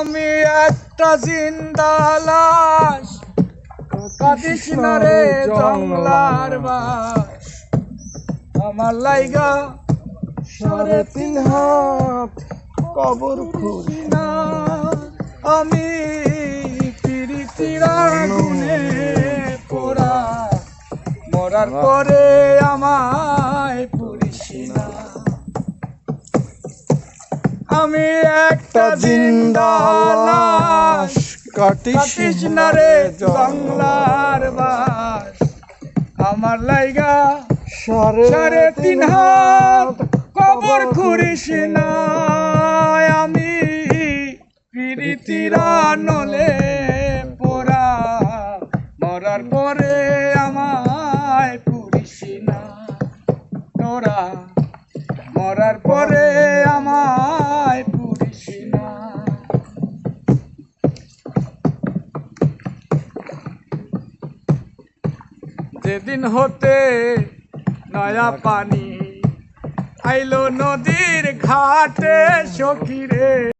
আমি একটা জিন্দা লাশ, কাঁদিস না রে জংলার বাস। আমার লাইগা 3.5 হাত কবর খুঁড়ি না। আমি পিরিতির আগুনে পোড়া, মরার পরে আমায় পুড়িস না। আমি একটা জিন্দা লাশ, কাটিস না রে জংলার বাস। আমার লাইগা 3.5 হাত কবর খুঁড়িস না। আমি পিরিতির আনলে পোড়া, মরার পরে আমায় পুড়িস না। তোরা মরার পরে আমায় পুড়িস না। যেদিন হতে নয়া পানি আইলো নদীর ঘাটে সখী রে।